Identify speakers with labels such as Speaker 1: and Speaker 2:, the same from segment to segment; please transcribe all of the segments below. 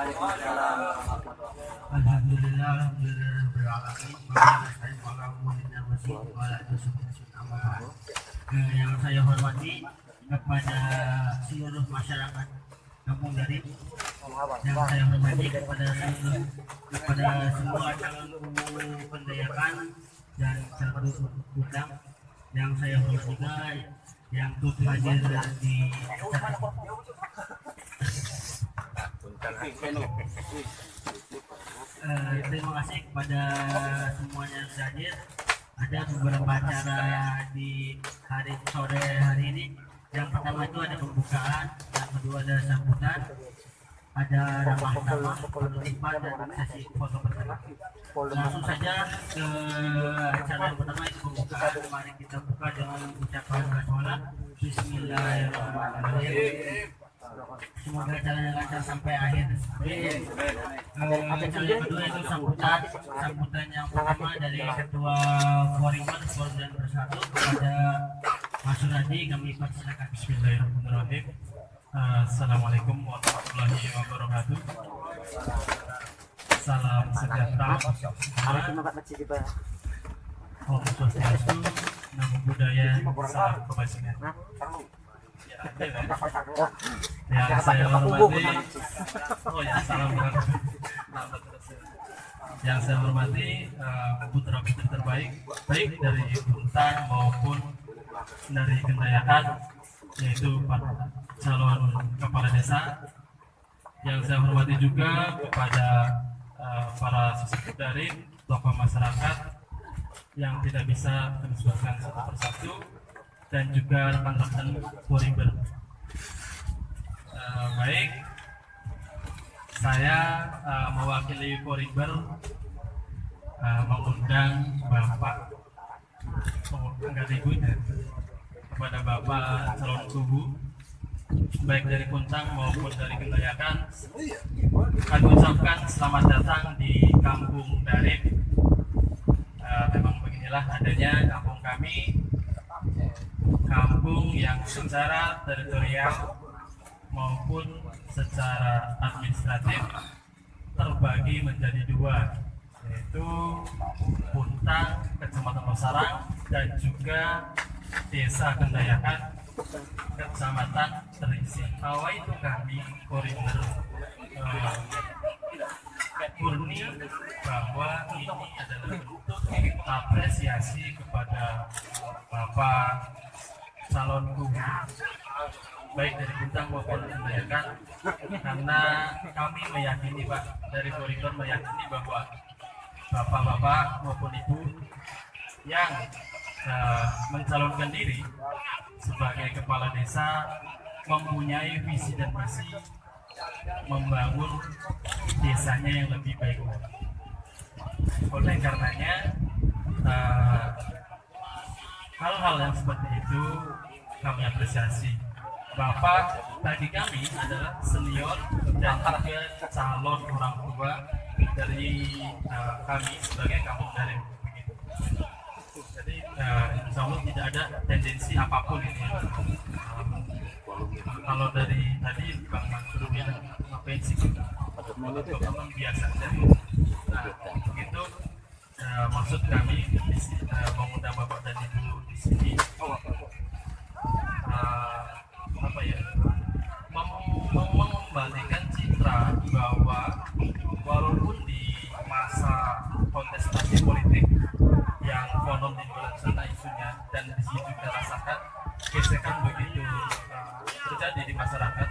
Speaker 1: Alhamdulillah, yang saya hormati kepada seluruh masyarakat Kampung Dari, yang saya hormati kepada semua calon pendayakan dan calon udang, yang saya hormati juga yang turut hadir di acara. Terima kasih kepada semuanya yang hadir. Ada beberapa acara di sore hari ini. Yang pertama itu ada pembukaan, yang kedua ada sambutan, ada ramah tamah, penutupan dan sesi foto bersama. Langsung saja ke acara yang pertama itu pembukaan. Mari kita buka dengan ucapan basmalah. Bismillahirrahmanirrahim. Semoga acaranya lancar sampai akhir. Acara yang kedua itu sambutan. Sambutan yang pertama dari Ketua Forum dan Bersatu kepada Mas Suradi, kami persilakan.
Speaker 2: Bismillahirrahmanirrahim. Assalamualaikum warahmatullahi wabarakatuh. Salam sejahtera. Om Swastiastu, Namo Buddhaya, salam kebajikan. Yang saya hormati, yang saya hormati putra-putri terbaik, baik dari Buntan maupun dari Kendayakan, yaitu calon kepala desa. Yang saya hormati juga kepada para sesepuh dari tokoh masyarakat yang tidak bisa kami sebutkan satu persatu, dan juga rekan-rekan Forimber. Baik, saya mewakili Forimber mengundang Bapak, enggak ibunya, kepada Bapak calon kubu, baik dari Kuntang maupun dari Kendayakan. Kami ucapkan selamat datang di Kampung Dari. Memang beginilah adanya kampung kami, kampung yang secara teritorial maupun secara administratif terbagi menjadi dua, yaitu Puntang, Kecamatan Losarang, dan juga Desa Kendayakan, Kecamatan Terisi. Bahwa itu kami Forimber murni bahwa ini adalah bentuk apresiasi kepada Bapak calon kubu, baik dari Bintang maupun Kendayakan, karena kami meyakini, Pak, dari Forimber meyakini bahwa bapak-bapak maupun ibu yang mencalonkan diri sebagai kepala desa mempunyai visi dan misi membangun desanya yang lebih baik. Oleh karenanya hal-hal yang seperti itu kami apresiasi. Bapak bagi kami adalah senior dan juga calon orang tua dari kami sebagai kampung Dari. Jadi insya Allah tidak ada tendensi apapun ini. Kalau dari tadi Bang Mansur bilang ngapain sih kita? Memang biasa saja. Nah, itu maksud kami mengundang Bapak dan Ibu di sini. Apa ya? Mengembalikan citra bahwa walaupun di masa kontestasi politik yang konon di luar sana isunya dan di sini juga rasakan gesekan begitu terjadi di masyarakat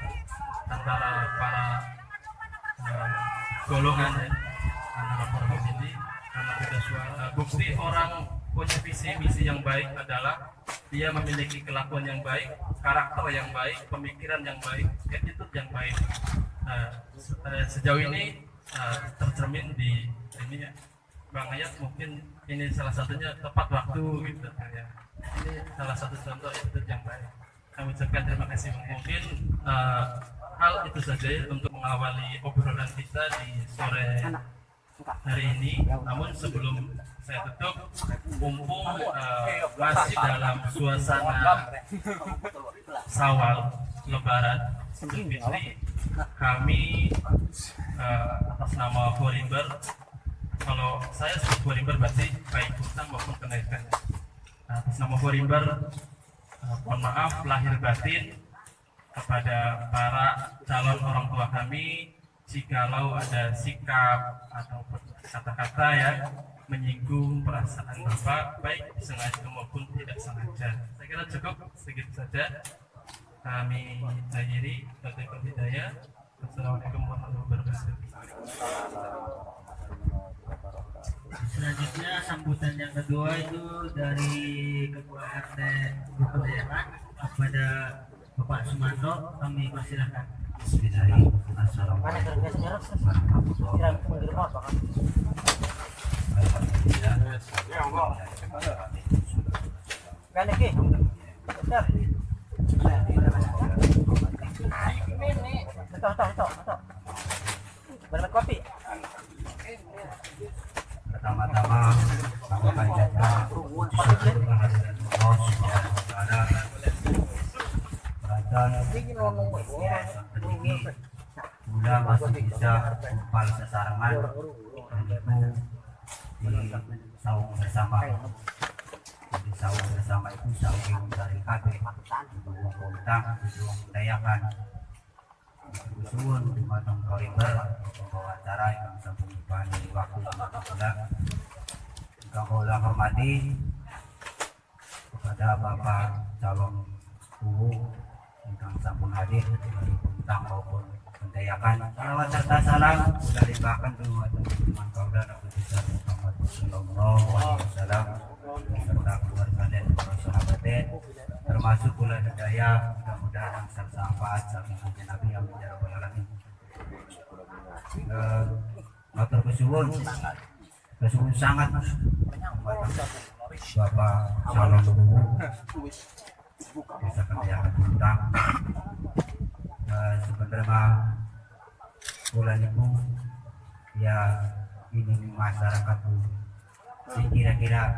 Speaker 2: antara para golongan ya, antara para pemilih, karena beda suara. Bukti orang punya visi misi yang baik adalah dia memiliki kelakuan yang baik, karakter yang baik, pemikiran yang baik, attitude yang baik. Sejauh ini tercermin di ini ya, Bang Ayat, mungkin ini salah satunya tepat waktu gitu ya. Ini salah satu contoh attitude yang baik. Kami ucapkan terima kasih. Mungkin hal itu saja ya untuk mengawali obrolan kita di sore hari ini. Namun sebelum saya tutup, mumpung masih dalam suasana Syawal Lebaran Idul Fitri, kami atas nama Forimber, kalau saya sebut Forimber berarti baik hutang maupun kenaikan. Atas nama Forimber, mohon maaf lahir batin kepada para calon orang tua kami jikalau ada sikap atau kata-kata yang menyinggung perasaan Bapak baik sengaja maupun tidak sengaja. Saya kira cukup sedikit saja. Kami akhiri. Assalamualaikum warahmatullahi wabarakatuh.
Speaker 1: Selanjutnya sambutan yang kedua itu dari Ketua RT Bukayaran kepada Bapak Sumanto, kami persilahkan.
Speaker 3: Bismillahirrahmanirrahim. Assalamualaikum warahmatullahi wabarakatuh.
Speaker 4: Kopi.
Speaker 3: Pertama-tama kami panjatkan puji syukur kehadiran Allah Subhanahu wa Ta'ala. Perhatian tertinggi gula masih bisa kumpal sesarangan dan itu di saung bersama. Di saung bersama itu saung dari kabeh dudung kontang, dudung dayakan suwun di matang Forimber pembawa acara yang sampun dipani waktu gula ingkang kula hormati kepada Bapak calon kuwu ingkang sampun hadir dari kontang maupun pendayakan. Salawat serta salam kula limpahkan dumateng Imam Kaula Nabi besar Muhammad sallallahu alaihi wasallam serta keluarga dan para sahabat termasuk pula daya mudah-mudahan serta syafaat saking kanjeng Nabi amin ya rabbal alamin. Matur kesuwun sangat Bapak calon kuwu bisa kendayakan hutang. Sebenarnya bulan itu ya ini masyarakat tuh sing kira-kira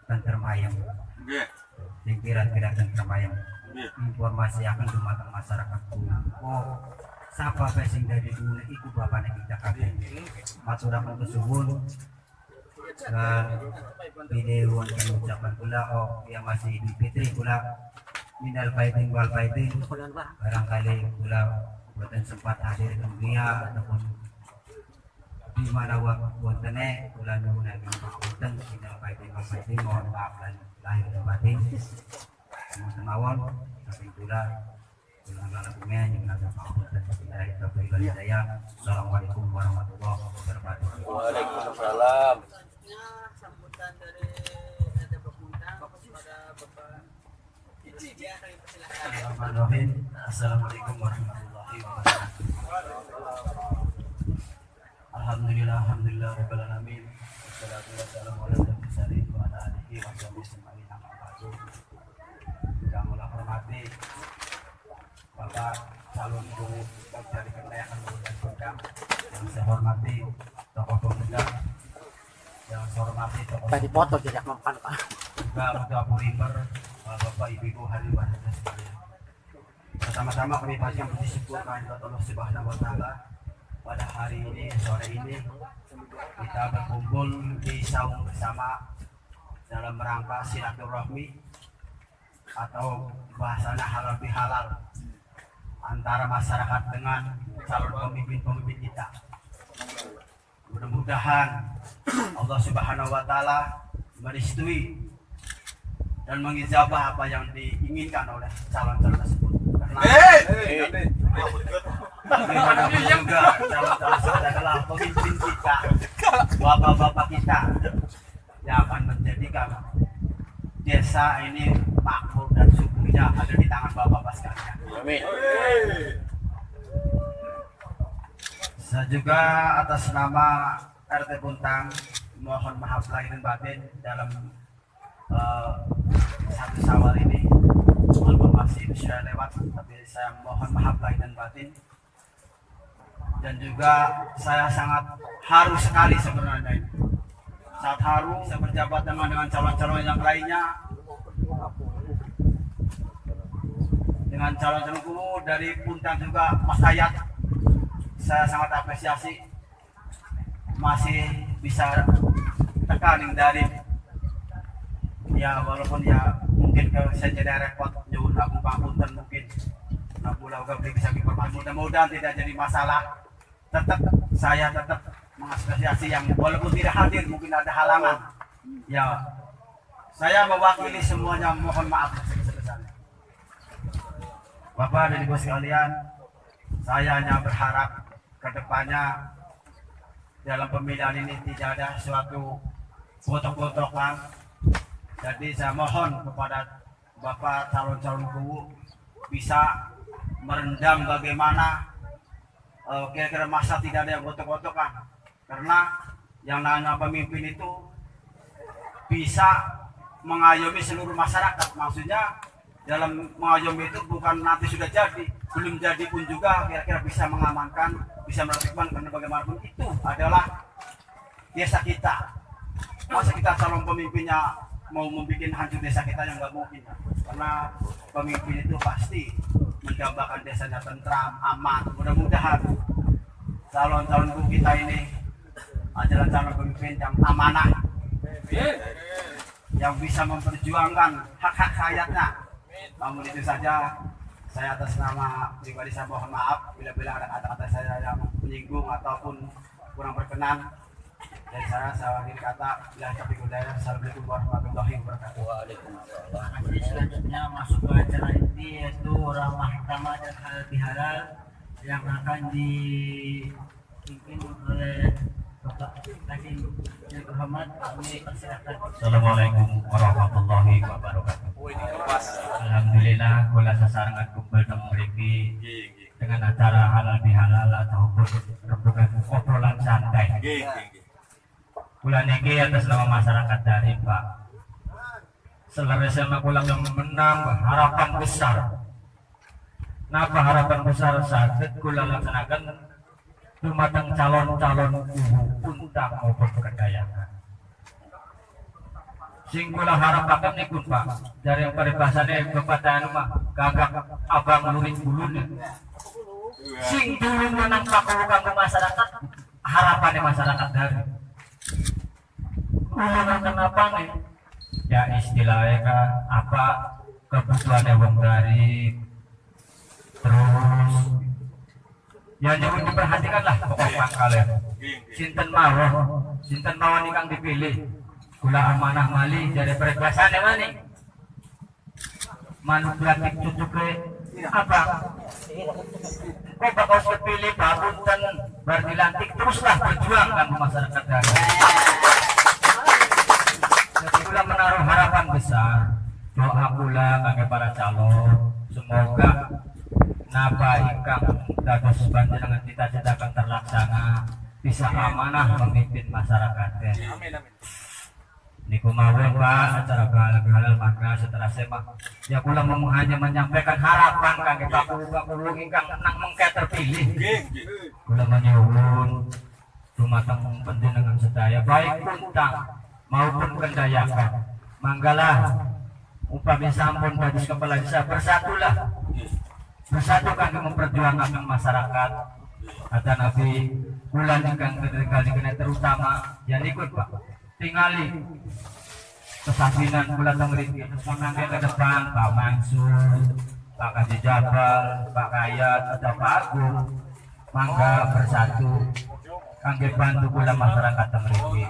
Speaker 3: tentermayang sing kira-kira tentermayang informasi akan dumateng masyarakat tuh oh siapa sing dari dulu iku bapaknya kita kabeh maturaken kesuwun video yang ucapan pula oh ya masih Idul Fitri pula minal faidin wal faidin barangkali pula buatan sempat hadir ke dunia ataupun di mana wontennya pula nuhun ngapunten minal faidin wal faidin mohon maaf lahir dan batin mohon mawon tapi pula lagunya yang ada ngapunten dari taufiq wal hidayah. Assalamualaikum warahmatullahi wabarakatuh.
Speaker 4: Waalaikumsalam.
Speaker 1: Sambutan dari RT Bukayaran kepada Bapak
Speaker 3: Bismillahirrahmanirrahim. Assalamualaikum warahmatullahi wabarakatuh. Alhamdulillah rabbil alamin. Wassalatu wassalamu ala mursalin wa ala alihi wa sahbihi ajmain. Amma ba'du. Yang kula hormati Bapak calon kuwu dari kendayakan dan Kodam, yang saya hormati tokoh pemuda, yang saya hormati tokoh
Speaker 4: Tadi foto jadi mempan Pak.
Speaker 3: juga Ketua Forimber, Bapak Ibu hadirin wafadah sekalian. Pertama-tama kami panjatkan puji syukur kehadirat Allah Subhanahu wa Ta'ala. Pada hari ini, sore ini kita berkumpul di saung bersama dalam rangka silaturahmi atau bahasanya halal bihalal antara masyarakat dengan calon pemimpin-pemimpin kita. Mudah-mudahan Allah Subhanahu wa Ta'ala merestui dan mengijabah apa yang diinginkan oleh calon-calon tersebut. Karena juga calon-calon tersebut adalah pemimpin kita, bapak-bapak kita yang akan menjadikan desa ini makmur dan suburnya ada di tangan bapak-bapak sekalian.
Speaker 4: Amin.
Speaker 3: Saya juga atas nama RT Puntang mohon maaf lahir dan batin dalam satu Syawal ini. Walaupun masih sudah lewat, tapi saya mohon maaf lahir dan batin. Dan juga saya sangat haru sekali sebenarnya ini. Sangat haru saya berjabat dengan calon-calon yang lainnya. Dengan calon-calon guru dari Puntang juga Mas Hayat saya sangat apresiasi masih bisa tekanin dari ya, walaupun ya mungkin kalau saya jadi repot nyuwun aku pangunten mungkin pulau gabri bisa informasi, mudah-mudahan tidak jadi masalah. Saya tetap mengapresiasi yang walaupun tidak hadir mungkin ada halangan ya, saya mewakili semuanya mohon maaf sebesar-besarnya. Bapak dan Ibu sekalian, saya hanya berharap kedepannya dalam pemilihan ini tidak ada suatu foto-fotokan. Jadi saya mohon kepada Bapak calon-calon kubu bisa merendam bagaimana kira-kira masa tidak ada yang foto-fotokan, karena yang namanya pemimpin itu bisa mengayomi seluruh masyarakat. Maksudnya dalam mengayomi itu bukan nanti sudah jadi, belum jadi pun juga kira-kira bisa mengamankan, bisa menertibkan, karena bagaimanapun itu adalah desa kita. Masa kita calon pemimpinnya mau membuat hancur desa kita, yang nggak mungkin, karena pemimpin itu pasti mendambakan desanya tentram, aman. Mudah-mudahan calon-calon kita ini adalah calon pemimpin yang amanah, yang bisa memperjuangkan hak-hak rakyatnya. Namun itu saja, saya atas nama pribadi saya mohon maaf bila-bila ada kata-kata saya yang menyinggung ataupun kurang berkenan. Dan saya akhiri kata, bila tapi budaya. Assalamualaikum warahmatullahi wabarakatuh.
Speaker 1: Terima kasih. Selanjutnya masuk ke acara inti, yaitu ramah tamah dan halal bihalal yang akan dipimpin oleh Bapak Kasim yang terhormat. Kami persilakan.
Speaker 5: Assalamualaikum warahmatullahi wabarakatuh. Alhamdulillah kula sasarangan kumpul teng mriki dengan acara halal bihalal ataupun rembukan obrolan santai. Kula niki atas nama masyarakat dari Pak. Selesai kula menambah harapan besar. Napa harapan besar saged kula laksanakan dumateng calon-calon puntang maupun kedayangan. Sing kula harapaken niku Pak, dari yang paribasane bepatane mah gagak abang luring bulune. Sing dulu menang kanggo masyarakat, harapannya masyarakat dari. Kenapa nih? Ya istilahnya apa kebutuhannya wong dari, terus ya jangan diperhatikan lah pokoknya kalian. Sinten mawon ingkang dipilih. Gula amanah mali dari peribasane mani. Manuk gratik cucuke apa? Kok bakal sepilih babunten bar dilantik teruslah berjuang kanggo masyarakat dari. Kula menaruh harapan besar, doa pula kangge para calon, semoga napa ingkang dados panjenengan cita-cita akan terlaksana, bisa amanah memimpin masyarakat. Amin amin. Niku mawon Pak, acara halal maka setelah semak ya kula hanya menyampaikan harapan kangge pakulu ingkang menang mengke terpilih. Kula menyuwun dumateng panjenengan sedaya baik puntang maupun kendayakan, manggalah upami sampun dados kepala desa bersatulah, bersatu kangge memperjuangkan masyarakat. Kata Nabi bulan ingkang kena terutama ya ikut Pak, tingali kesakinan bulan temriki mangke ke depan Pak Mansur, Pak Kaji Jabal, Pak Kayat atau Pak Agung, mangga bersatu kangge bantu bulan masyarakat temriki.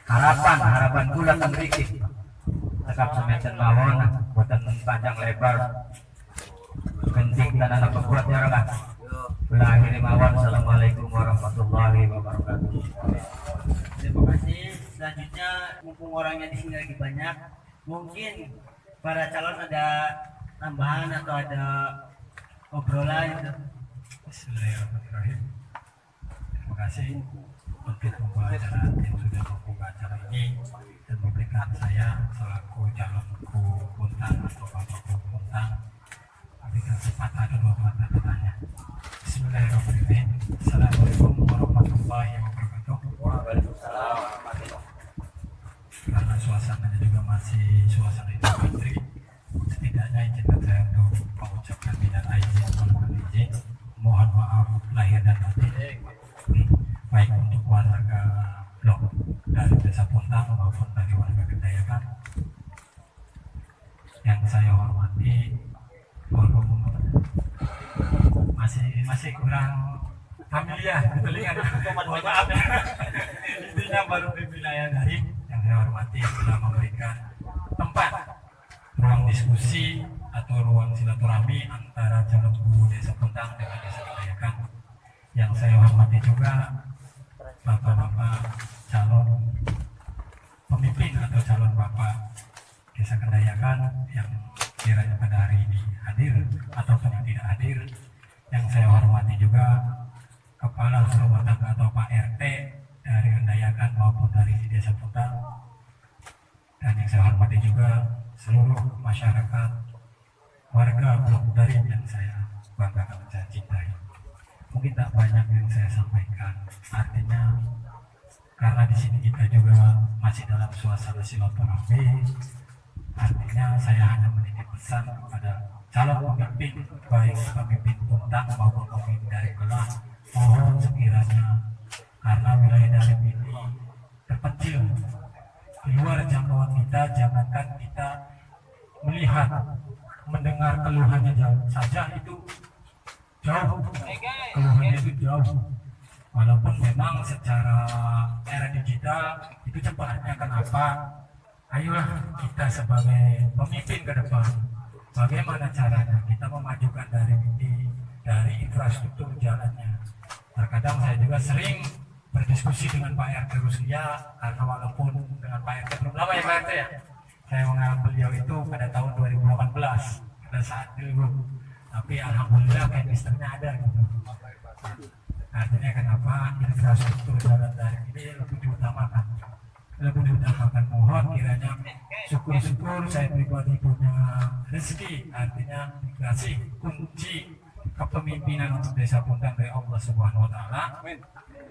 Speaker 5: Harapan kula teng mriki tekap semeten mawon boten panjang lebar genting dan anak pembuat ya kan. Kula akhiri mawon. Assalamualaikum warahmatullahi wabarakatuh.
Speaker 1: Terima kasih. Selanjutnya mumpung orangnya di sini lagi banyak, mungkin para calon ada tambahan atau ada obrolan gitu.
Speaker 5: Bismillahirrahmanirrahim. Terima kasih untuk pembicaraan yang sudah membuka acara ini dan memberikan saya selaku calonku puntang atau bapakku puntang memberikan kesempatan ada 2 pertanyaan. Bismillahirrahmanirrahim. Assalamualaikum warahmatullahi wabarakatuh.
Speaker 4: Waalaikumsalam.
Speaker 5: Karena suasananya juga masih suasana Idul Fitri, setidaknya izinkan saya untuk mengucapkan minal aizin wal faizin, mohon maaf lahir dan Puntang maupun dari warga Kendayakan. Yang saya hormati forum masih kurang familiar telinga, mohon maaf ya. Intinya baru di wilayah Garim. Yang saya hormati telah memberikan tempat ruang diskusi atau ruang silaturahmi antara calon guru Desa Puntang dengan Desa Kendayakan. Yang saya hormati juga bapak-bapak calon pemimpin atau calon bapak Desa Kendayakan yang kiranya pada hari ini hadir ataupun yang tidak hadir. Yang saya hormati juga kepala rumah tangga atau Pak RT dari Kendayakan maupun dari Desa Puntang. Dan yang saya hormati juga seluruh masyarakat warga Blok Darim yang saya banggakan dan saya cintai. Mungkin tak banyak yang saya sampaikan, artinya karena di sini kita juga masih dalam suasana silaturahmi, artinya saya hanya menitip pesan kepada calon pemimpin, baik pemimpin Puntang maupun pemimpin dari Kelah, mohon sekiranya karena wilayah Darim ini terpencil di luar jangkauan kita, jangankan kita melihat, mendengar keluhannya saja itu jauh, keluhannya itu jauh. Walaupun memang secara era digital itu cepatnya, kenapa? Ayolah kita sebagai pemimpin ke depan, bagaimana caranya kita memajukan dari ini, dari infrastruktur jalannya. Terkadang saya juga sering berdiskusi dengan Pak RT Ruslia, karena walaupun dengan Pak RT belum lama ya Pak RT ya, saya mengenal beliau itu pada tahun 2018 pada saat dulu, tapi alhamdulillah chemistry-nya ada gitu. Artinya kenapa infrastruktur jalan dari ini lebih diutamakan. Mohon kiranya syukur-syukur saya pribadi punya rezeki, artinya dikasih kunci kepemimpinan untuk Desa Puntang dari Allah Subhanahu Wa Taala.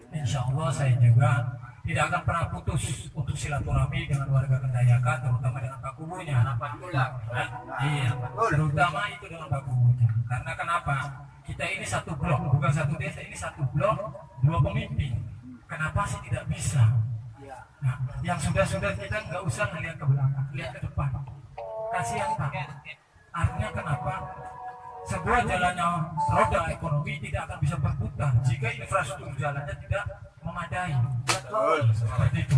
Speaker 5: Insya Allah saya juga tidak akan pernah putus untuk silaturahmi dengan warga Kendayakan, terutama dengan Pak Kubunya. Iya, terutama itu dengan Pak Kubunya. Karena kenapa? Kita ini satu blok, bukan satu desa, ini satu blok, dua pemimpin. Kenapa sih tidak bisa? Nah, yang sudah-sudah kita nggak usah melihat ke belakang, lihat ke depan. Kasihan Pak. Artinya kenapa? Sebuah jalannya roda ekonomi tidak akan bisa berputar jika infrastruktur jalannya tidak memadai. Seperti itu.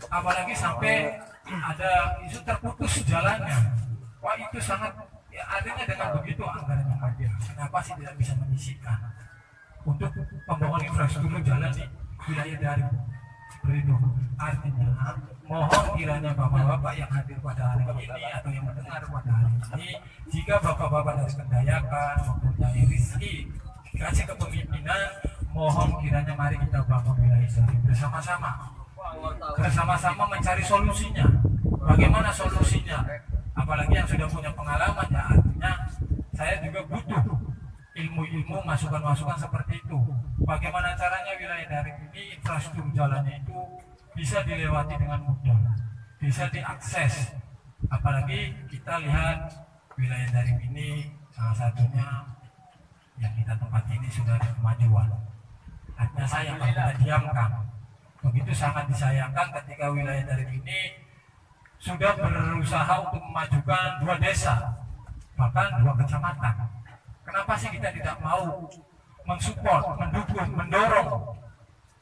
Speaker 5: Apalagi sampai ada isu terputus jalannya. Wah itu sangat, ya artinya dengan begitu anggaran yang hadir. Kenapa sih tidak bisa menyisihkan untuk pembangunan infrastruktur jalan di wilayah Darim? Itu artinya mohon kiranya bapak-bapak yang hadir pada hari ini atau yang mendengar pada hari ini, jika bapak-bapak dari Kendayakan mempunyai rezeki dikasih kepemimpinan, mohon kiranya mari kita bangun wilayah Darim bersama-sama mencari solusinya. Bagaimana solusinya? Apalagi yang sudah punya pengalaman, ya artinya saya juga butuh ilmu-ilmu, masukan-masukan seperti itu. Bagaimana caranya wilayah Darim ini infrastruktur jalannya itu bisa dilewati dengan mudah, bisa diakses. Apalagi kita lihat wilayah Darim ini salah satunya yang kita tempati ini sudah ada kemajuan. Artinya sayang kalau kita diamkan. Begitu sangat disayangkan ketika wilayah Darim ini sudah berusaha untuk memajukan dua desa, bahkan dua kecamatan. Kenapa sih kita tidak mau mensupport, mendukung, mendorong?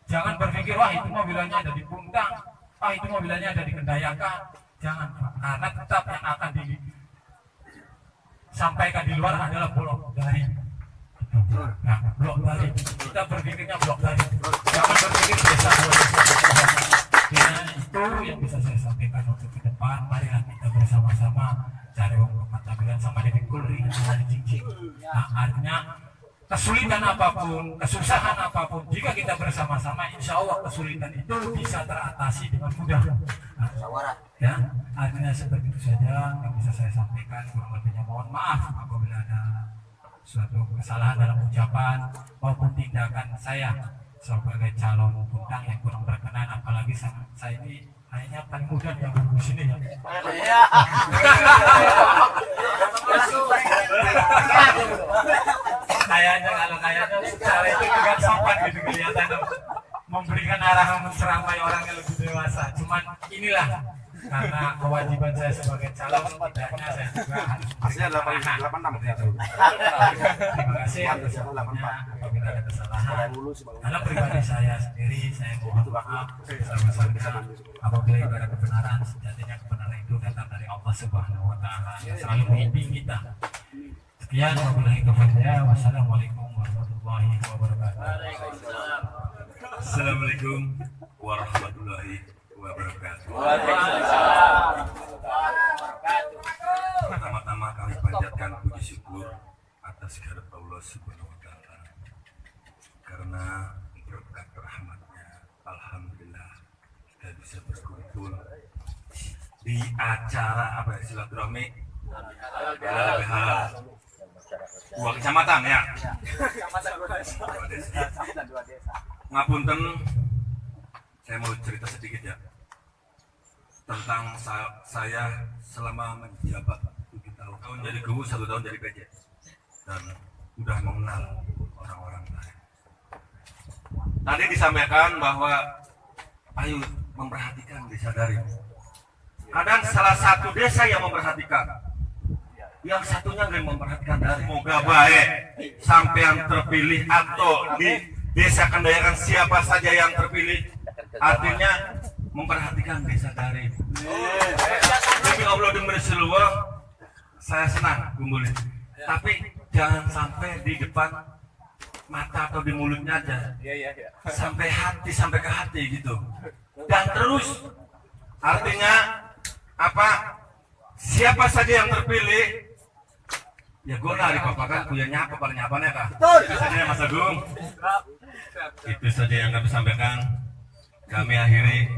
Speaker 5: Jangan berpikir, wah itu mah wilayahnya ada di Puntang, ah itu mah wilayahnya ada di Kendayakan. Jangan Pak, karena tetap yang akan disampaikan di luar adalah blok Darim. Nah, blok Darim, kita berpikirnya blok Darim. Jangan berpikir desa dua desa. Nah, itu yang bisa saya sampaikan untuk ke depan. Marilah kita bersama-sama cari uang kemantabilan sama di Kulri, sama di Cincin. Nah, artinya kesulitan apapun, kesusahan apapun, jika kita bersama-sama, insya Allah kesulitan itu bisa teratasi dengan mudah. Nah, ya, artinya seperti itu saja yang bisa saya sampaikan. Kurang lebihnya mohon maaf apabila ada suatu kesalahan dalam ucapan maupun tindakan saya sebagai calon Puntang yang kurang berkenan. Apalagi saya ini kayaknya paling muda yang duduk di sini ya. Iya. Kayaknya kalau kayaknya secara itu juga sopan gitu kelihatan.
Speaker 6: memberikan arahan menceramai orang yang lebih dewasa. Cuman inilah karena kewajiban saya sebagai calon, setidaknya saya juga harus
Speaker 7: Hasilnya
Speaker 6: memberikan
Speaker 7: 86 ya.
Speaker 6: Terima kasih atas semuanya apabila ada kesalahan. Karena pribadi saya sendiri, saya mohon maaf sama-sama apabila itu ada kebenaran. Sejatinya kebenaran itu datang dari Allah Subhanahu Wa Taala yang selalu membimbing kita. Sekian, wabillahi taufiq. Wassalamualaikum warahmatullahi wabarakatuh.
Speaker 7: Assalamualaikum warahmatullahi wabarakatuh. Pertama-tama kami panjatkan puji syukur atas kehadirat Allah Subhanahu wa taala. Karena berkat rahmatnya, alhamdulillah kita bisa berkumpul di acara apa ya, silaturahmi LBH dua kecamatan ya. Ngapunten, saya mau cerita sedikit ya tentang saya selama menjabat 7 tahun jadi guru, 1 tahun jadi PJ, dan udah mengenal orang-orang lain. Tadi disampaikan bahwa ayo memperhatikan, disadari. Kadang salah satu desa yang memperhatikan, yang satunya nggak memperhatikan. Dari moga baik sampai yang terpilih atau di desa Kendayakan siapa saja yang terpilih, artinya memperhatikan desa dari. Demi Allah demi Rasulullah, saya senang kumpulin. Tapi jangan sampai di depan mata atau di mulutnya aja, sampai hati, sampai ke hati gitu. Dan terus, artinya apa? Siapa saja yang terpilih, ya gue lari papakan punya nyapa pada nyapanya kah? Itu saja ya Mas Agung. Itu saja yang kami sampaikan. Kami akhiri.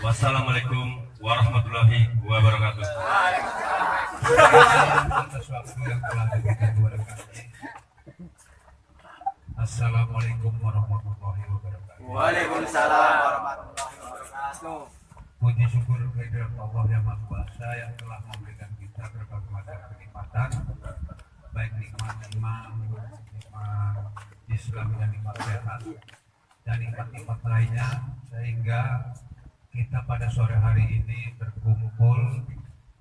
Speaker 7: Wassalamualaikum warahmatullahi wabarakatuh.
Speaker 6: Assalamualaikum warahmatullahi wabarakatuh.
Speaker 4: Waalaikumsalam warahmatullahi wabarakatuh.
Speaker 6: Puji syukur kehadirat Allah yang Maha Kuasa yang telah memberikan kita berbagai macam kenikmatan, baik nikmat iman, nikmat Islam dan nikmat sehat, dan nikmat-nikmat lainnya, sehingga kita pada sore hari ini berkumpul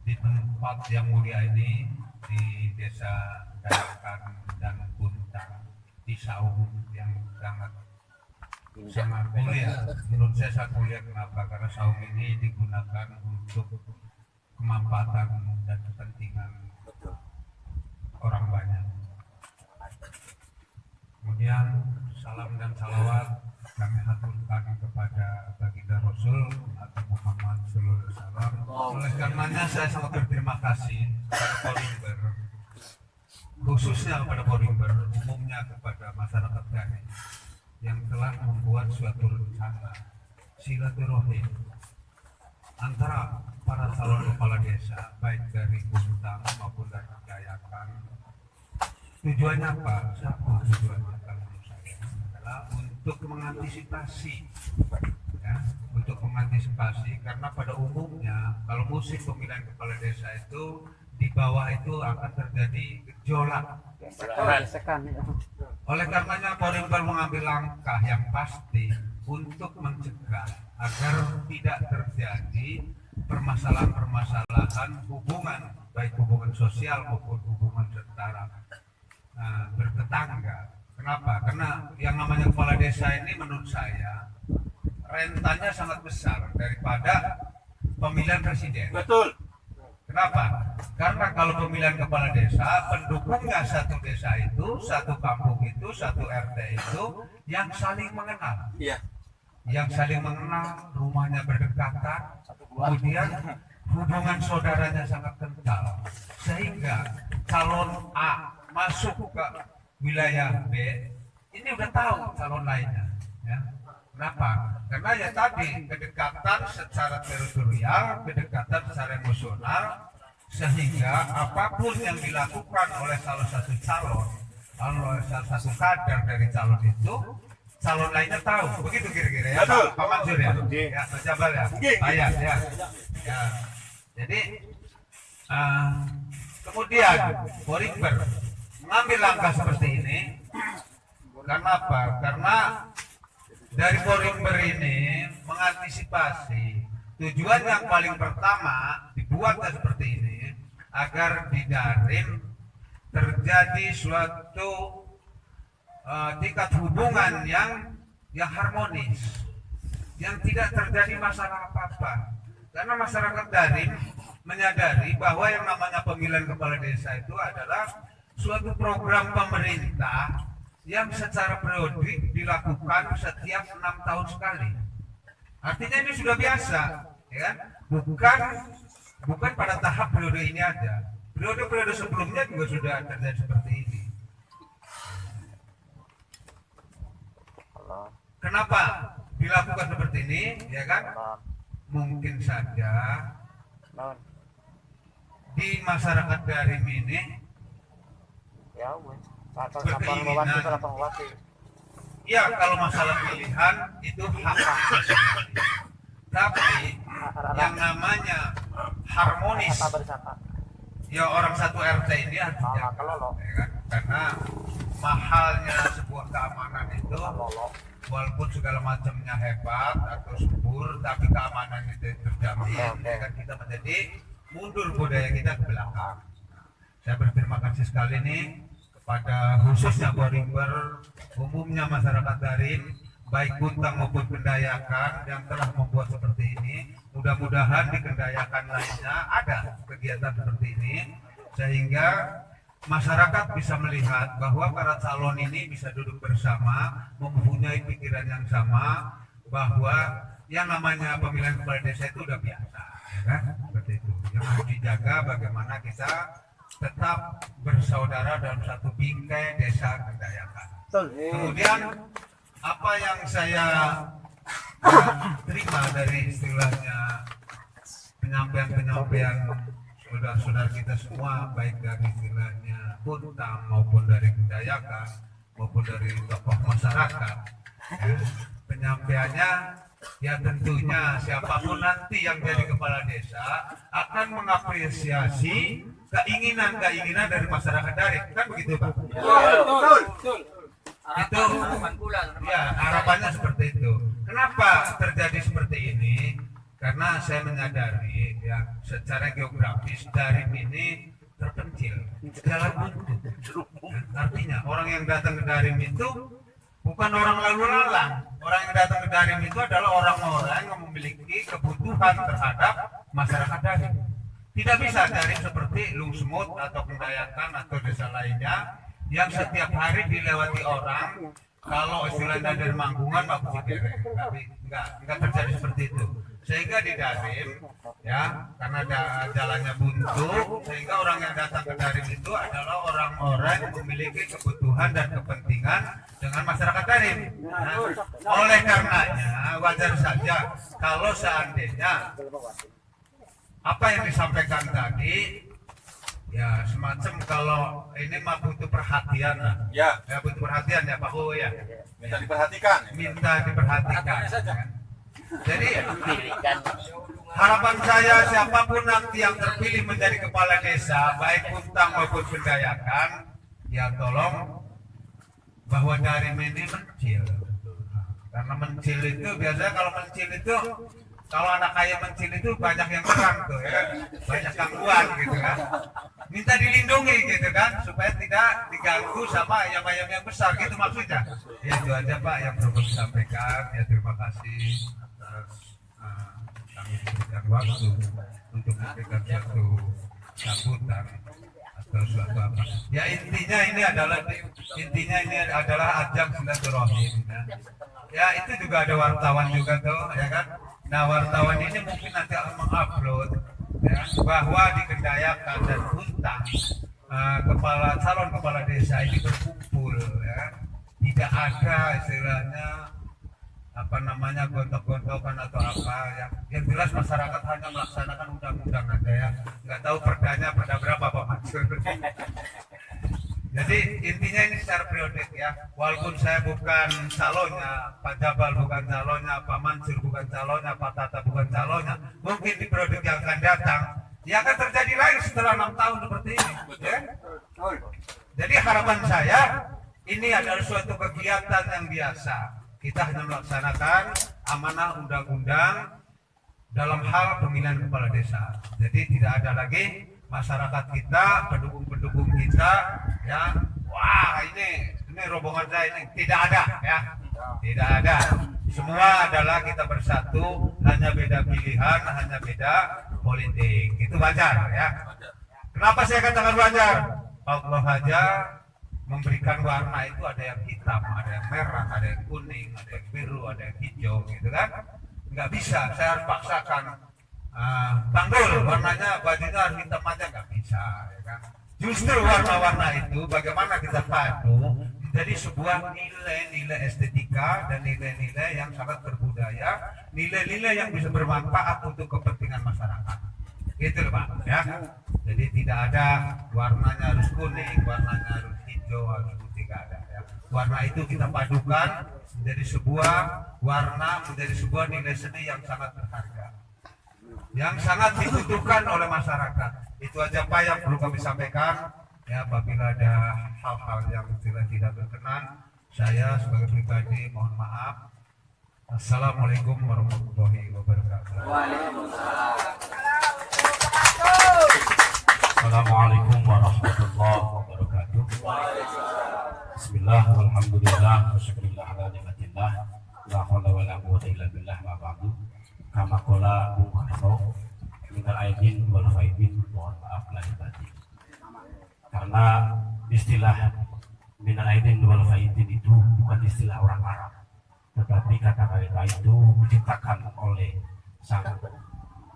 Speaker 6: di tempat yang mulia ini di Desa Dayakan dan Puntang di Saung yang sangat mulia. Menurut saya sangat mulia. Kenapa? Karena Saung ini digunakan untuk kemanfaatan dan kepentingan orang banyak. Kemudian salam dan salawat kami haturkan kepada baginda Rasul atau Muhammad Sallallahu Alaihi Wasallam. Oleh karenanya saya sangat berterima kasih kepada Porimber, khususnya kepada Porimber, umumnya kepada masyarakat kami yang telah membuat suatu rencana silaturahim antara para calon kepala desa baik dari Puntang maupun dari Dayakan. Tujuannya apa? Satu tujuannya kalau menurut saya adalah untuk mengantisipasi, ya, untuk mengantisipasi karena pada umumnya kalau musim pemilihan kepala desa itu di bawah itu akan terjadi gejolak. Oleh karenanya Porimber mengambil langkah yang pasti untuk mencegah agar tidak terjadi permasalahan-permasalahan hubungan, baik hubungan sosial maupun hubungan setara bertetangga. Kenapa? Karena yang namanya kepala desa ini menurut saya rentannya sangat besar daripada pemilihan presiden.
Speaker 7: Betul.
Speaker 6: Kenapa? Karena kalau pemilihan kepala desa, pendukungnya satu desa itu, satu kampung itu, satu RT itu yang saling mengenal.
Speaker 7: Iya.
Speaker 6: Yang saling mengenal, rumahnya berdekatan, kemudian hubungan saudaranya sangat kental. Sehingga calon A masuk ke wilayah B, ini udah tahu calon lainnya. Ya. Kenapa? Karena ya tadi kedekatan secara teritorial, kedekatan secara emosional, sehingga apapun yang dilakukan oleh salah satu calon, oleh salah satu kader dari calon itu, calon lainnya tahu. Begitu kira-kira ya, Pak Mansur ya? Ya, Pak Jabal ya? Saya ya. Ya. Jadi kemudian Porimber mengambil langkah seperti ini. Karena apa? Karena dari Korimber ini mengantisipasi tujuan yang paling pertama dibuat seperti ini agar di Darim terjadi suatu tingkat hubungan yang harmonis, yang tidak terjadi masalah apa-apa. Karena masyarakat Darim menyadari bahwa yang namanya pemilihan kepala desa itu adalah suatu program pemerintah yang secara periodik dilakukan setiap 6 tahun sekali. Artinya ini sudah biasa, ya kan? Bukan pada tahap periode ini aja. Periode-periode sebelumnya juga sudah terjadi seperti ini. Kenapa dilakukan seperti ini, ya kan? Mungkin saja di masyarakat Darim ini berkeinginan, ya kalau masalah pilihan itu hak masing-masing. Tapi yang namanya harmonis, ya orang satu RT ini harus dijaga, ya kan? Karena mahalnya sebuah keamanan itu, walaupun segala macamnya hebat atau subur, tapi keamanan itu terjamin, ya kan? Kita menjadi mundur budaya kita ke belakang. Saya berterima kasih sekali nih kepada khususnya Korimber, umumnya masyarakat Darim, baik Kuntang maupun Kendayakan yang telah membuat seperti ini. Mudah-mudahan di Kendayakan lainnya ada kegiatan seperti ini, sehingga masyarakat bisa melihat bahwa para calon ini bisa duduk bersama, mempunyai pikiran yang sama, bahwa yang namanya pemilihan kepala desa itu udah biasa, ya kan? Seperti itu. Yang harus dijaga bagaimana kita tetap bersaudara dalam satu bingkai desa Kendayakan. Kemudian apa yang saya terima dari istilahnya penyampaian saudara-saudara kita semua, baik dari istilahnya Kuntang maupun dari Kendayakan maupun dari tokoh masyarakat, ya, penyampaiannya ya tentunya siapapun nanti yang jadi kepala desa akan mengapresiasi keinginan dari masyarakat Darim, kan begitu Pak? Betul. Itu ya harapannya seperti itu. Kenapa terjadi seperti ini? Karena saya menyadari ya secara geografis Darim ini terpencil, jalan buntu. Artinya orang yang datang ke Darim itu bukan orang lalu lalang. Orang yang datang ke Darim itu adalah orang-orang yang memiliki kebutuhan terhadap masyarakat Darim. Tidak bisa Darim seperti Lungsmut atau Kendayakan atau desa lainnya yang setiap hari dilewati orang. Kalau istilahnya dari Mangkungan bagus tapi enggak terjadi seperti itu. Sehingga di Darim ya karena jalannya buntu, sehingga orang yang datang ke Darim itu adalah orang-orang yang memiliki kebutuhan dan kepentingan dengan masyarakat Darim. Nah, oleh karenanya wajar saja kalau seandainya apa yang disampaikan tadi ya semacam kalau ini mah butuh perhatian lah. Ya butuh perhatian ya Pak ya.
Speaker 7: Minta diperhatikan.
Speaker 6: Minta diperhatikan. Kan? Jadi harapan saya siapapun nanti yang terpilih menjadi kepala desa, baik Kuntang maupun Kendayakan, ya tolong bahwa Darim ini mencil. Karena mencil itu biasanya kalau mencil itu kalau anak kaya mencil itu banyak yang terang tuh ya, banyak gangguan gitu kan. Minta dilindungi gitu kan supaya tidak diganggu sama ayam-ayam yang besar gitu maksudnya. Ya itu aja Pak yang perlu disampaikan. Ya terima kasih atas kami diberikan waktu untuk memberikan suatu sambutan atau suatu apa. Ya intinya ini adalah ajang silaturahim. Ya itu juga ada wartawan juga tuh ya kan. Nah wartawan ini mungkin nanti akan mengupload ya, bahwa di Kendayakan dan Kuntang calon kepala desa ini berkumpul ya, tidak ada istilahnya apa namanya gontok-gontokan atau apa ya. Yang jelas masyarakat hanya melaksanakan undang-undang aja ya, nggak tahu perdanya perda berapa Pak Mansur. Jadi intinya ini secara periodik ya, walaupun saya bukan calonnya, Pak Jabal bukan calonnya, Pak Mansur bukan calonnya, Pak Tata bukan calonnya, mungkin di periodik yang akan datang ya akan terjadi lagi setelah 6 tahun seperti ini ya. Jadi harapan saya ini adalah suatu kegiatan yang biasa, kita hanya melaksanakan amanah undang-undang dalam hal pemilihan kepala desa. Jadi tidak ada lagi masyarakat kita, pendukung-pendukung kita, ya, wah ini rombongan saya ini, tidak ada, ya, tidak ada. Semua adalah kita bersatu, hanya beda pilihan, hanya beda politik. Itu wajar, ya. Kenapa saya katakan wajar? Allah aja memberikan warna itu, ada yang hitam, ada yang merah, ada yang kuning, ada yang biru, ada yang hijau, gitu kan? Nggak bisa, saya harus paksakan. Tanggul warnanya, bajunya harus hitam aja, nggak bisa, ya kan? Justru warna-warna itu bagaimana kita padu jadi sebuah nilai-nilai estetika dan nilai-nilai yang sangat berbudaya, nilai-nilai yang bisa bermanfaat untuk kepentingan masyarakat. Gitu loh Pak, ya. Jadi tidak ada warnanya harus kuning, warnanya harus hijau, harus putih, nggak ada, ya. Warna itu kita padukan menjadi sebuah warna, menjadi sebuah nilai seni yang sangat berharga, yang sangat dibutuhkan oleh masyarakat. Itu aja Pak yang perlu kami sampaikan. Ya, apabila ada hal-hal yang tidak berkenan, saya sebagai pribadi mohon maaf. Assalamualaikum warahmatullahi wabarakatuh.
Speaker 8: Assalamualaikum warahmatullahi wabarakatuh. Bismillah, alhamdulillah, wasyukurillah ala ni'matillah, la haula wala quwwata illa billah, ma ba'du. Kama qala Bung Karno, minal aidin wal faidin, mohon maaf lahir batin. Karena istilah minal aidin wal faidin itu bukan istilah orang Arab, tetapi kata-kata itu diciptakan oleh sang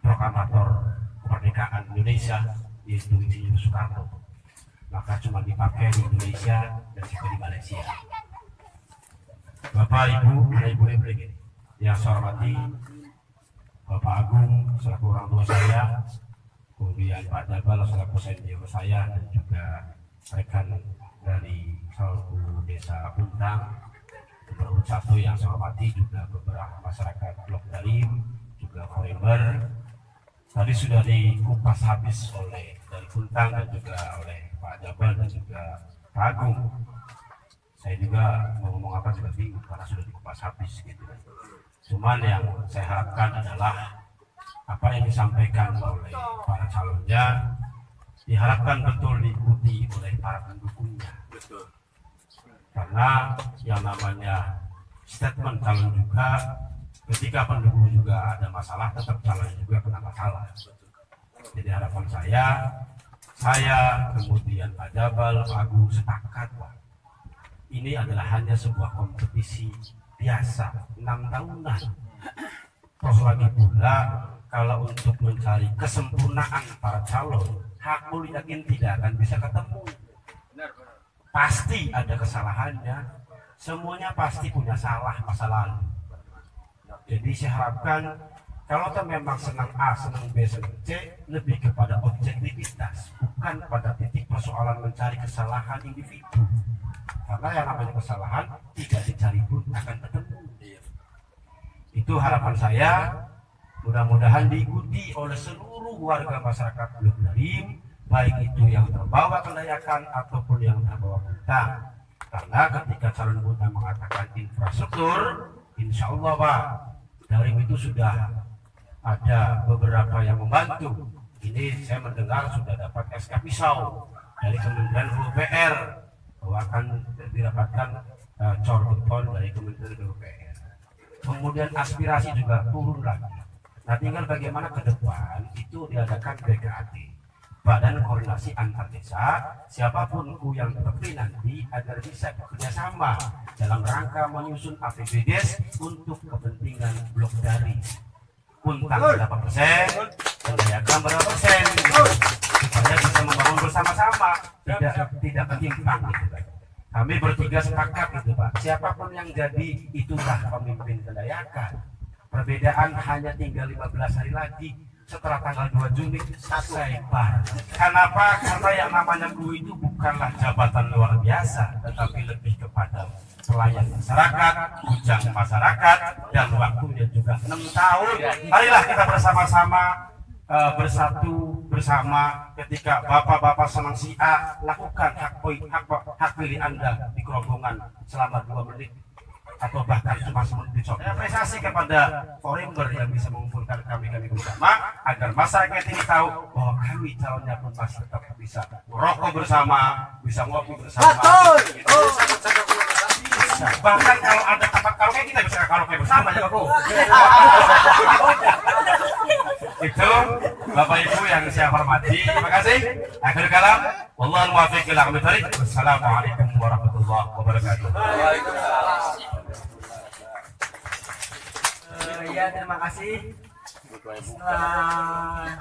Speaker 8: proklamator kemerdekaan Indonesia, yaitu Insinyur Soekarno. Maka cuma dipakai di Indonesia dan juga di Malaysia. Bapak, Ibu, dan Ibu yang saya hormati, Bapak Agung selaku orang tua saya, kemudian Pak Jabal selaku senior saya, dan juga rekan dari selaku desa Puntang, nomor 1 yang saya hormati, juga beberapa masyarakat Blok Dalim, juga foreigner. Tadi sudah dikupas habis oleh dari Puntang dan juga oleh Pak Jabal dan juga Pak Agung. Saya juga mau ngomong apa juga bingung karena sudah dikupas habis gitu. Cuman yang saya harapkan adalah apa yang disampaikan oleh para calonnya diharapkan betul diikuti oleh para pendukungnya. Karena yang namanya statement calon juga, ketika pendukung juga ada masalah, tetap calon juga kena masalah. Jadi harapan saya kemudian Pak Jabal, Pak Agung sepakat, Pak, ini adalah hanya sebuah kompetisi biasa 6 tahunan. Toh lagi pula kalau untuk mencari kesempurnaan para calon, aku yakin tidak akan bisa ketemu. Pasti ada kesalahannya, semuanya pasti punya salah masa lalu. Jadi saya harapkan kalau memang senang A, senang B, senang C, lebih kepada objektivitas, bukan pada titik persoalan mencari kesalahan individu. Karena yang namanya kesalahan tidak dicari pun akan ketemu. Itu harapan saya. Mudah-mudahan diikuti oleh seluruh warga masyarakat Blok Dalim, baik itu yang terbawa Kendayakan ataupun yang terbawa Puntang. Karena ketika calon Puntang mengatakan infrastruktur, insya Allah Pak, dari itu sudah ada beberapa yang membantu. Ini saya mendengar sudah dapat SK pisau dari Kementerian PUPR bahwa akan didapatkan cor beton dari Kementerian PUPR. Kemudian aspirasi juga turun lagi. Nah, tinggal bagaimana ke depan itu diadakan BKAD, Badan Koordinasi Antar Desa, siapapun yang terpilih nanti agar bisa bekerjasama dalam rangka menyusun APBDes untuk kepentingan Blok Dalim. Puntang berapa persen, Kendayakan berapa persen, gitu. Supaya bisa membangun bersama-sama, tidak ketimpang gitu kan. Kami bertiga sepakat gitu Pak, siapapun yang jadi itulah pemimpin Kendayakan. Perbedaan hanya tinggal 15 hari lagi setelah tanggal 2 Juni selesai Pak. Kenapa? Karena yang namanya guru itu bukanlah jabatan luar biasa, tetapi lebih kepada pelayan masyarakat, bujang masyarakat, dan waktunya juga 6 tahun. Marilah kita bersama-sama bersatu bersama. Ketika bapak-bapak senang si A, lakukan hak pilih Anda di kerongkongan selama 2 menit. atau bahkan cuma semenit apresiasi kepada foreigner yang bisa mengumpulkan kami bersama agar masyarakat ini tahu bahwa kami calonnya pun masih tetap bisa merokok bersama, bisa ngopi bersama. Bahkan kalau ada tempat karaoke kita bisa karaoke bersama ya Bapak. Itu Bapak Ibu yang saya hormati, terima kasih. Akhir kalam, wallahul muwaffiq ila aqwamit thoriq. Wassalamualaikum warahmatullahi wabarakatuh.
Speaker 1: Ya, terima kasih. Setelah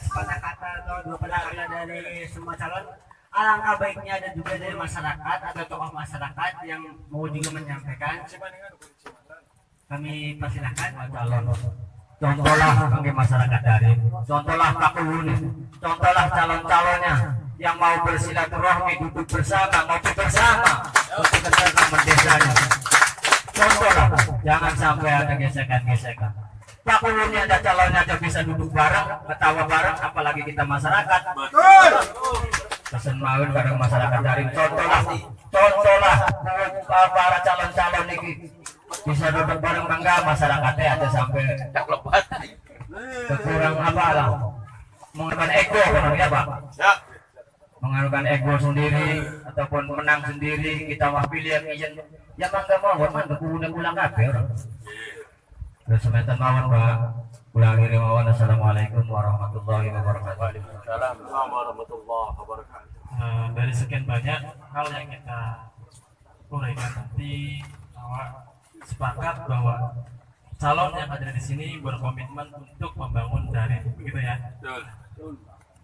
Speaker 1: kata-kata atau dua kata dari semua calon, alangkah baiknya dan juga dari masyarakat atau tokoh masyarakat yang mau juga menyampaikan. Kami persilahkan calon.
Speaker 5: Contohlah bagi masyarakat dari, contohlah Pak Ulun, contohlah calon-calonnya yang mau bersilaturahmi, duduk bersama, ngopi bersama untuk ketenangan desanya. Contohlah, jangan sampai ada gesekan-gesekan. Pak Ulunnya ada calonnya aja bisa duduk bareng, ketawa bareng, apalagi kita masyarakat. Pesen maun bareng masyarakat dari, contohlah para calon-calon ini bisa duduk bareng bangga masyarakatnya ada sampai kekurang apa lah menganukan ego kan ya Pak ya. Menganukan ego sendiri ataupun menang sendiri kita mau pilih yang izin ya bangga mau mana pulang kabeh orang terus semetan mawon Pak pulang akhirnya mawon. Assalamualaikum warahmatullahi wabarakatuh.
Speaker 4: Assalamualaikum warahmatullahi wabarakatuh.
Speaker 2: Dari sekian banyak hal yang kita uraikan nanti sepakat bahwa calon yang ada di sini berkomitmen untuk membangun daring, begitu ya.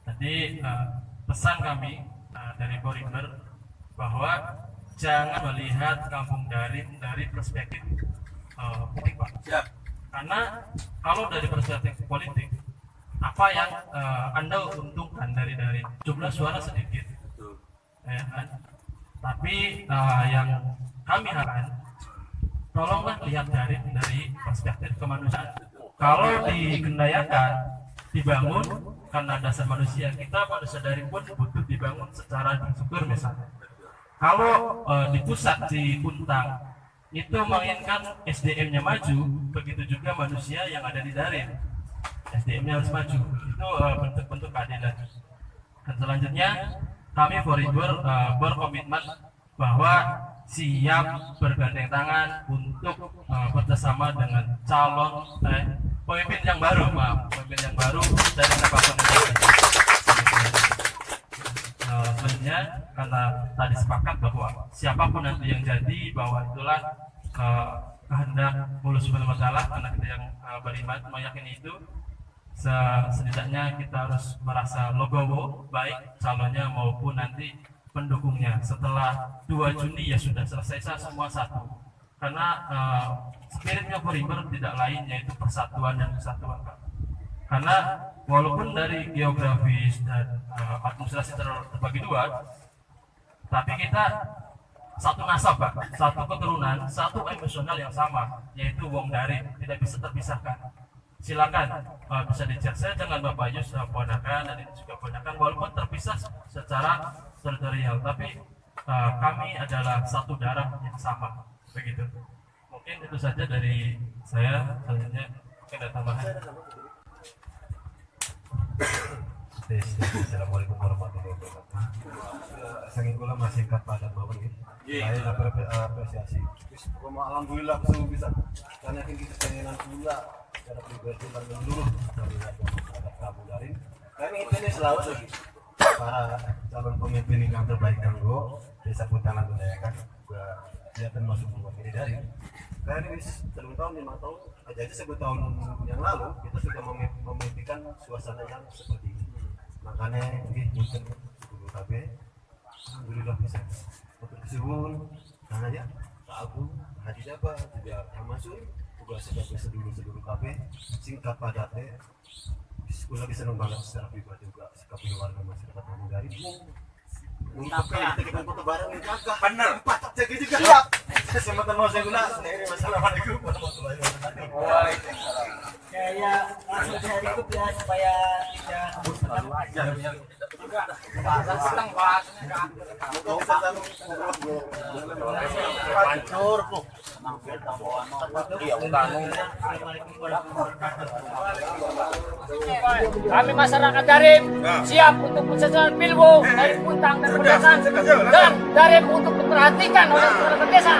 Speaker 2: Tadi pesan kami dari Foreigner bahwa jangan melihat kampung daring dari perspektif politik, Pak. Karena kalau dari perspektif politik, apa yang Anda untungkan dari jumlah suara sedikit, ya kan? Tapi yang kami harapkan tolonglah lihat dari perspektif kemanusiaan. Kalau digendayakan, dibangun karena dasar manusia, kita manusia dari pun butuh dibangun secara struktur misalnya. Kalau di pusat dipuntang, itu menginginkan SDM-nya maju, begitu juga manusia yang ada di daring, SDM-nya harus maju. Itu bentuk-bentuk keadilan. Dan selanjutnya, kami Foreigner berkomitmen bahwa siap bergandeng tangan untuk bersama dengan calon pemimpin yang baru, dari siapapun selanjutnya, karena tadi sepakat bahwa siapapun nanti yang jadi, bahwa itulah kehendak Allah Subhanahu wa Ta'ala, karena kita yang beriman meyakini itu. Setidaknya kita harus merasa logowo baik calonnya maupun nanti pendukungnya. Setelah 2 Juni ya sudah selesai semua satu, karena spiritnya Foreigner tidak lain yaitu persatuan dan kesatuan, Pak. Karena walaupun dari geografis dan administrasi terbagi 2, tapi kita satu nasab, Pak, satu keturunan, satu emosional yang sama, yaitu wong daring, tidak bisa terpisahkan. Silakan bisa dicek saya dengan Bapak Yus ponakan dan ini juga ponakan, walaupun terpisah secara teritorial, tapi kami adalah satu darah yang sama, begitu. Mungkin itu saja dari saya. Selanjutnya mungkin ada tambahan.
Speaker 9: Assalamualaikum warahmatullahi wabarakatuh. Saking kula masih kat pada bawah ini. Saya apresiasi.
Speaker 4: Alhamdulillah langsung bisa. Karena kita pengenan pula secara pribadi dan menurut dari masyarakat Kampung Daring. Kami ini selalu lagi para calon pemimpin yang terbaik kanggo desa Puntanan Budayakan juga kelihatan masuk mewakili Daring. Karena ini 3 tahun 5 tahun aja 1 tahun yang lalu kita sudah memimpikan suasana yang seperti ini. Makanya ini mungkin dulu KB alhamdulillah bisa untuk kesuwun karena ya Pak Agung Haji Jaba juga termasuk juga sebagai sedulur KB singkat padatnya sekolah bisa banget secara pribadi juga sikap warga masyarakat Kampung Daring untuk kita foto bareng ini kakak bener patah jadi juga siap kesempatan mau saya guna assalamualaikum warahmatullahi wabarakatuh. Waalaikumsalam.
Speaker 1: Ya langsung dari itu ya supaya tidak kebut
Speaker 4: Hancur tuh.
Speaker 10: Kami masyarakat Darim siap untuk mensesuaikan Pilbo dari Puntang dan Pedasan dan Darim untuk memperhatikan orang masyarakat desa.